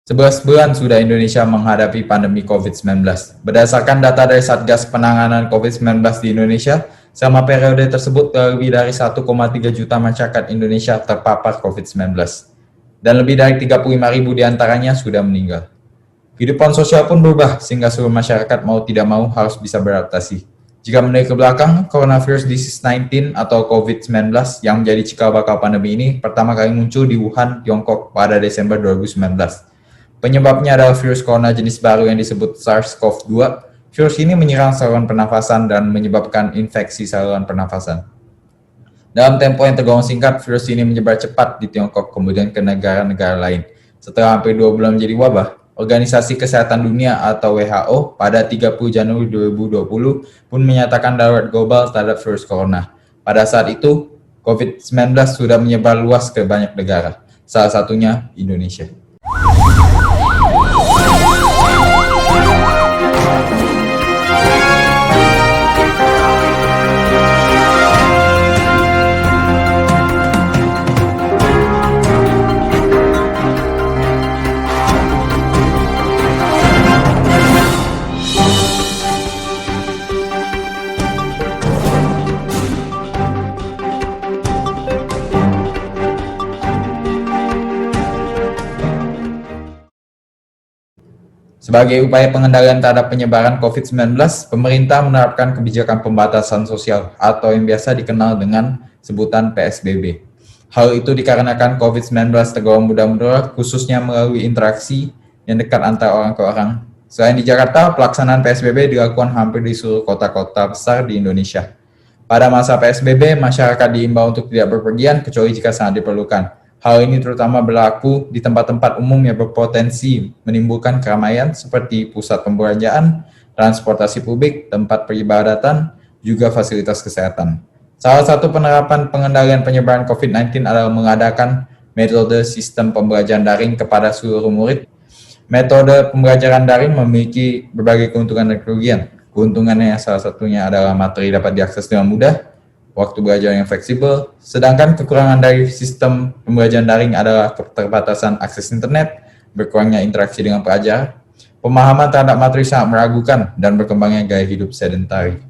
11 bulan sudah Indonesia menghadapi pandemi COVID-19. Berdasarkan data dari Satgas Penanganan COVID-19 di Indonesia, selama periode tersebut lebih dari 1,3 juta masyarakat Indonesia terpapar COVID-19. Dan lebih dari 35.000 diantaranya sudah meninggal. Kehidupan sosial pun berubah, sehingga seluruh masyarakat mau tidak mau harus bisa beradaptasi. Jika melihat ke belakang, coronavirus disease 19 atau COVID-19 yang menjadi cikal bakal pandemi ini pertama kali muncul di Wuhan, Tiongkok pada Desember 2019. Penyebabnya adalah virus corona jenis baru yang disebut SARS-CoV-2. Virus ini menyerang saluran pernafasan dan menyebabkan infeksi saluran pernafasan. Dalam tempo yang tergolong singkat, virus ini menyebar cepat di Tiongkok, kemudian ke negara-negara lain. Setelah hampir 2 bulan menjadi wabah, Organisasi Kesehatan Dunia atau WHO pada 30 Januari 2020 pun menyatakan darurat global terhadap virus corona. Pada saat itu, COVID-19 sudah menyebar luas ke banyak negara, salah satunya Indonesia. Sebagai upaya pengendalian terhadap penyebaran COVID-19, pemerintah menerapkan kebijakan pembatasan sosial atau yang biasa dikenal dengan sebutan PSBB. Hal itu dikarenakan COVID-19 tergolong mudah menular, khususnya melalui interaksi yang dekat antara orang ke orang. Selain di Jakarta, pelaksanaan PSBB dilakukan hampir di seluruh kota-kota besar di Indonesia. Pada masa PSBB, masyarakat diimbau untuk tidak berpergian kecuali jika sangat diperlukan. Hal ini terutama berlaku di tempat-tempat umum yang berpotensi menimbulkan keramaian seperti pusat pembelanjaan, transportasi publik, tempat peribadatan, juga fasilitas kesehatan. Salah satu penerapan pengendalian penyebaran COVID-19 adalah mengadakan metode sistem pembelajaran daring kepada seluruh murid. Metode pembelajaran daring memiliki berbagai keuntungan dan kerugian. Keuntungannya salah satunya adalah materi dapat diakses dengan mudah, waktu belajar yang fleksibel, sedangkan kekurangan dari sistem pembelajaran daring adalah keterbatasan akses internet, berkurangnya interaksi dengan pelajar, pemahaman terhadap materi sangat meragukan, dan berkembangnya gaya hidup sedentari.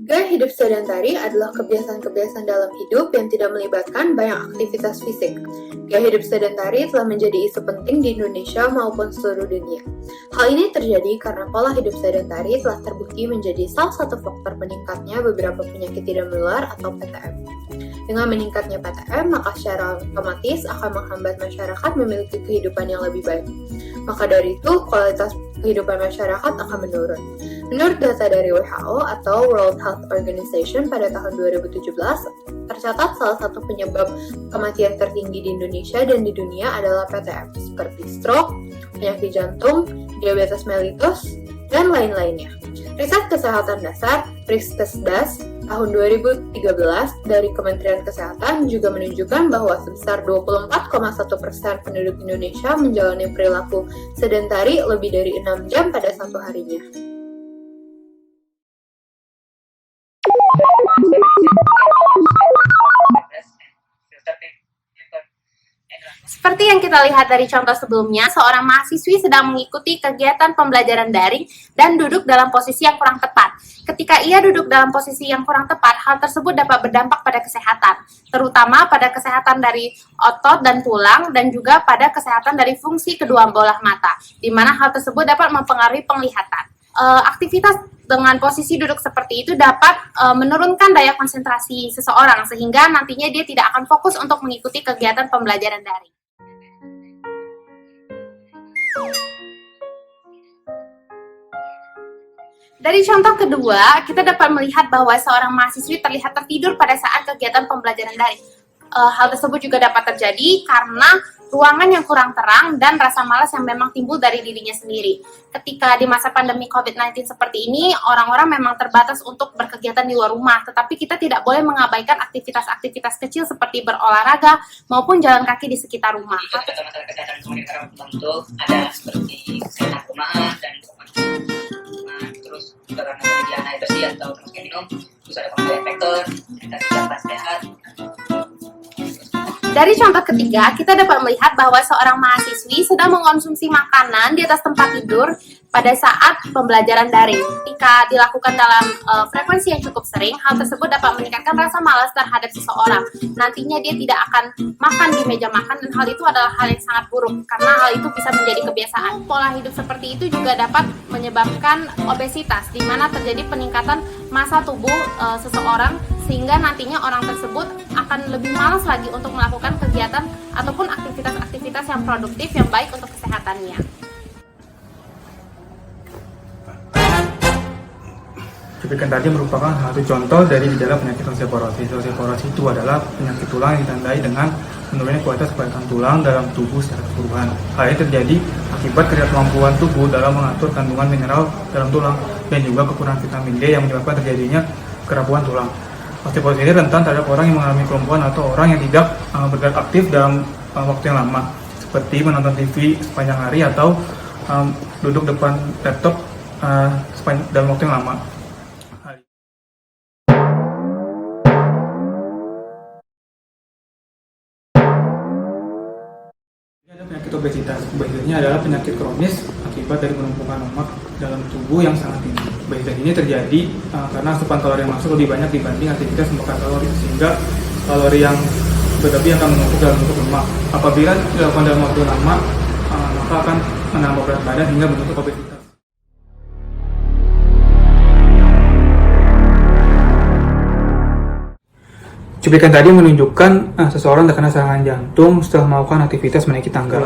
Gaya hidup sedentari adalah kebiasaan-kebiasaan dalam hidup yang tidak melibatkan banyak aktivitas fisik. Gaya hidup sedentari telah menjadi isu penting di Indonesia maupun seluruh dunia. Hal ini terjadi karena pola hidup sedentari telah terbukti menjadi salah satu faktor peningkatnya beberapa penyakit tidak menular atau PTM. Dengan meningkatnya PTM, maka secara otomatis akan menghambat masyarakat memiliki kehidupan yang lebih baik. Maka dari itu, kualitas kehidupan masyarakat akan menurun. Menurut data dari WHO atau World Health Organization pada tahun 2017, tercatat salah satu penyebab kematian tertinggi di Indonesia dan di dunia adalah PTM, seperti stroke, penyakit jantung, diabetes mellitus, dan lain-lainnya. Riset Kesehatan Dasar, Riskesdas, tahun 2013 dari Kementerian Kesehatan juga menunjukkan bahwa sebesar 24,1% penduduk Indonesia menjalani perilaku sedentari lebih dari 6 jam pada satu harinya. Seperti yang kita lihat dari contoh sebelumnya, seorang mahasiswi sedang mengikuti kegiatan pembelajaran daring dan duduk dalam posisi yang kurang tepat. Ketika ia duduk dalam posisi yang kurang tepat, hal tersebut dapat berdampak pada kesehatan, terutama pada kesehatan dari otot dan tulang, dan juga pada kesehatan dari fungsi kedua bola mata, di mana hal tersebut dapat mempengaruhi penglihatan. Aktivitas dengan posisi duduk seperti itu dapat menurunkan daya konsentrasi seseorang, sehingga nantinya dia tidak akan fokus untuk mengikuti kegiatan pembelajaran daring. Dari contoh kedua, kita dapat melihat bahwa seorang mahasiswi terlihat tertidur pada saat kegiatan pembelajaran daring. Hal tersebut juga dapat terjadi karena ruangan yang kurang terang dan rasa malas yang memang timbul dari dirinya sendiri. Ketika di masa pandemi COVID-19 seperti ini, orang-orang memang terbatas untuk berkegiatan di luar rumah, tetapi kita tidak boleh mengabaikan aktivitas-aktivitas kecil seperti berolahraga maupun jalan kaki di sekitar rumah. Masalah kesehatan komunitas tertentu ada seperti kesehatan rumahan dan terus juga karena penyediaan air bersih atau terus minum, terus ada faktor efektor, sanitasi yang sehat. Dari contoh ketiga, kita dapat melihat bahwa seorang mahasiswi sedang mengonsumsi makanan di atas tempat tidur pada saat pembelajaran daring. Jika dilakukan dalam frekuensi yang cukup sering, hal tersebut dapat meningkatkan rasa malas terhadap seseorang. Nantinya dia tidak akan makan di meja makan, dan hal itu adalah hal yang sangat buruk karena hal itu bisa menjadi kebiasaan. Pola hidup seperti itu juga dapat menyebabkan obesitas, di mana terjadi peningkatan massa tubuh seseorang, sehingga nantinya orang tersebut akan lebih malas lagi untuk melakukan kegiatan ataupun aktivitas-aktivitas yang produktif yang baik untuk kesehatannya. Cuplikan tadi merupakan satu contoh dari gejala penyakit osteoporosis. Osteoporosis itu adalah penyakit tulang yang ditandai dengan menurunnya kualitas kepadatan tulang dalam tubuh secara keseluruhan. Hal ini terjadi akibat ketidakmampuan tubuh dalam mengatur kandungan mineral dalam tulang dan juga kekurangan vitamin D yang menyebabkan terjadinya kerapuhan tulang. Osteoporosis ini rentan terhadap orang yang mengalami kelumpuhan atau orang yang tidak bergerak aktif dalam waktu yang lama, seperti menonton TV sepanjang hari atau duduk depan laptop dalam waktu yang lama. Ada penyakit obesitas. Obesitas ini adalah penyakit kronis akibat dari penumpukan lemak dalam tubuh yang sangat tinggi. Obesitas ini terjadi karena asupan kalori yang masuk lebih banyak dibanding aktivitas membakar kalori, sehingga kalori yang berlebih akan menumpuk dalam bentuk lemak. Apabila dilakukan dalam waktu lama, maka akan menambah berat badan hingga membentuk obesitas. Cuplikan tadi menunjukkan seseorang terkena serangan jantung setelah melakukan aktivitas menaiki tangga.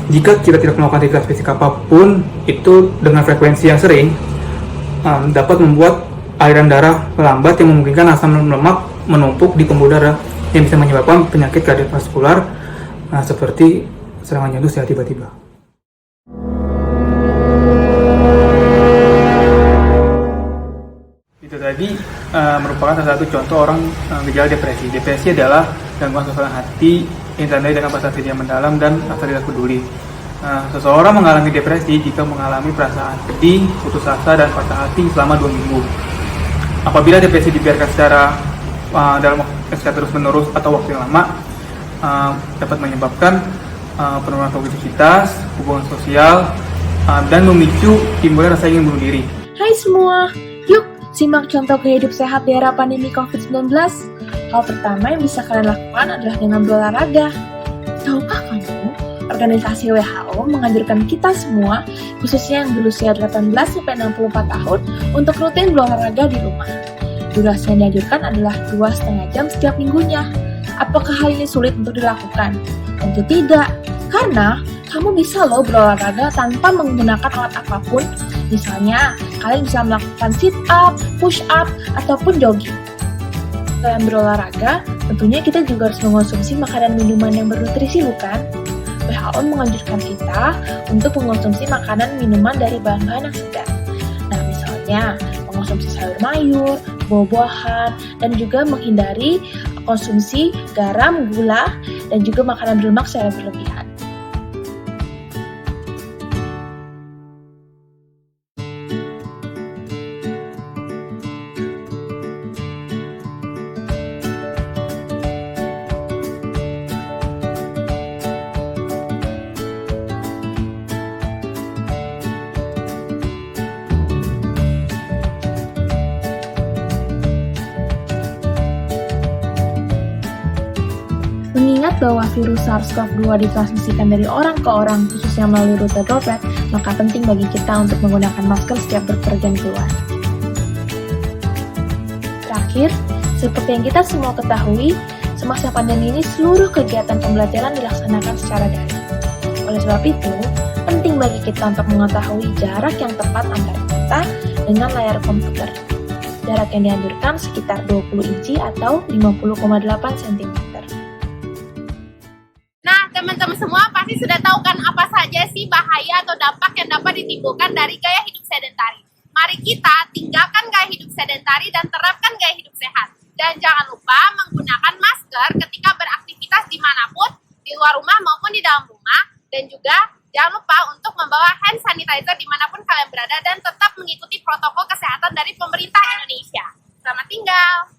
Jika kita tidak melakukan aktivitas fisik apapun, itu dengan frekuensi yang sering dapat membuat aliran darah melambat yang memungkinkan asam lemak menumpuk di pembuluh darah yang bisa menyebabkan penyakit kardiovaskular seperti serangan jantung secara tiba-tiba. Itu tadi merupakan salah satu contoh orang gejala depresi. Depresi adalah gangguan suasana hati yang ditandai dengan perasaan sedih yang mendalam dan rasa tidak peduli. Seseorang mengalami depresi jika mengalami perasaan sedih, putus asa, dan patah hati selama 2 minggu. Apabila depresi dibiarkan secara terus-menerus atau waktu yang lama, dapat menyebabkan penurunan produktivitas, hubungan sosial, dan memicu timbulnya rasa ingin bunuh diri. Hai semua, yuk simak contoh gaya hidup sehat di era pandemi COVID-19. Hal pertama yang bisa kalian lakukan adalah dengan berolahraga. Tahukah kamu, organisasi WHO menganjurkan kita semua, khususnya yang berusia 18-64 tahun, untuk rutin berolahraga di rumah. Durasi yang dianjurkan adalah 2,5 jam setiap minggunya. Apakah hal ini sulit untuk dilakukan? Tentu tidak, karena kamu bisa loh berolahraga tanpa menggunakan alat apapun. Misalnya, kalian bisa melakukan sit up, push up, ataupun jogging. Selain berolahraga, tentunya kita juga harus mengonsumsi makanan minuman yang bernutrisi, bukan? WHO menganjurkan kita untuk mengonsumsi makanan minuman dari bahan-bahan yang segar. Nah, misalnya mengonsumsi sayur mayur, buah-buahan, dan juga menghindari konsumsi garam, gula, dan juga makanan berlemak secara berlebihan. Mengingat bahwa virus SARS-CoV-2 ditransmisikan dari orang ke orang, khususnya melalui rute droplet, maka penting bagi kita untuk menggunakan masker setiap berpergian keluar. Terakhir, seperti yang kita semua ketahui, semasa pandemi ini seluruh kegiatan pembelajaran dilaksanakan secara daring. Oleh sebab itu, penting bagi kita untuk mengetahui jarak yang tepat antara kita dengan layar komputer. Jarak yang dianjurkan sekitar 20 inci atau 50,8 cm. Teman-teman semua pasti sudah tahu kan apa saja sih bahaya atau dampak yang dapat ditimbulkan dari gaya hidup sedentari. Mari kita tinggalkan gaya hidup sedentari dan terapkan gaya hidup sehat. Dan jangan lupa menggunakan masker ketika beraktivitas dimanapun, di luar rumah maupun di dalam rumah. Dan juga jangan lupa untuk membawa hand sanitizer dimanapun kalian berada dan tetap mengikuti protokol kesehatan dari pemerintah Indonesia. Selamat tinggal!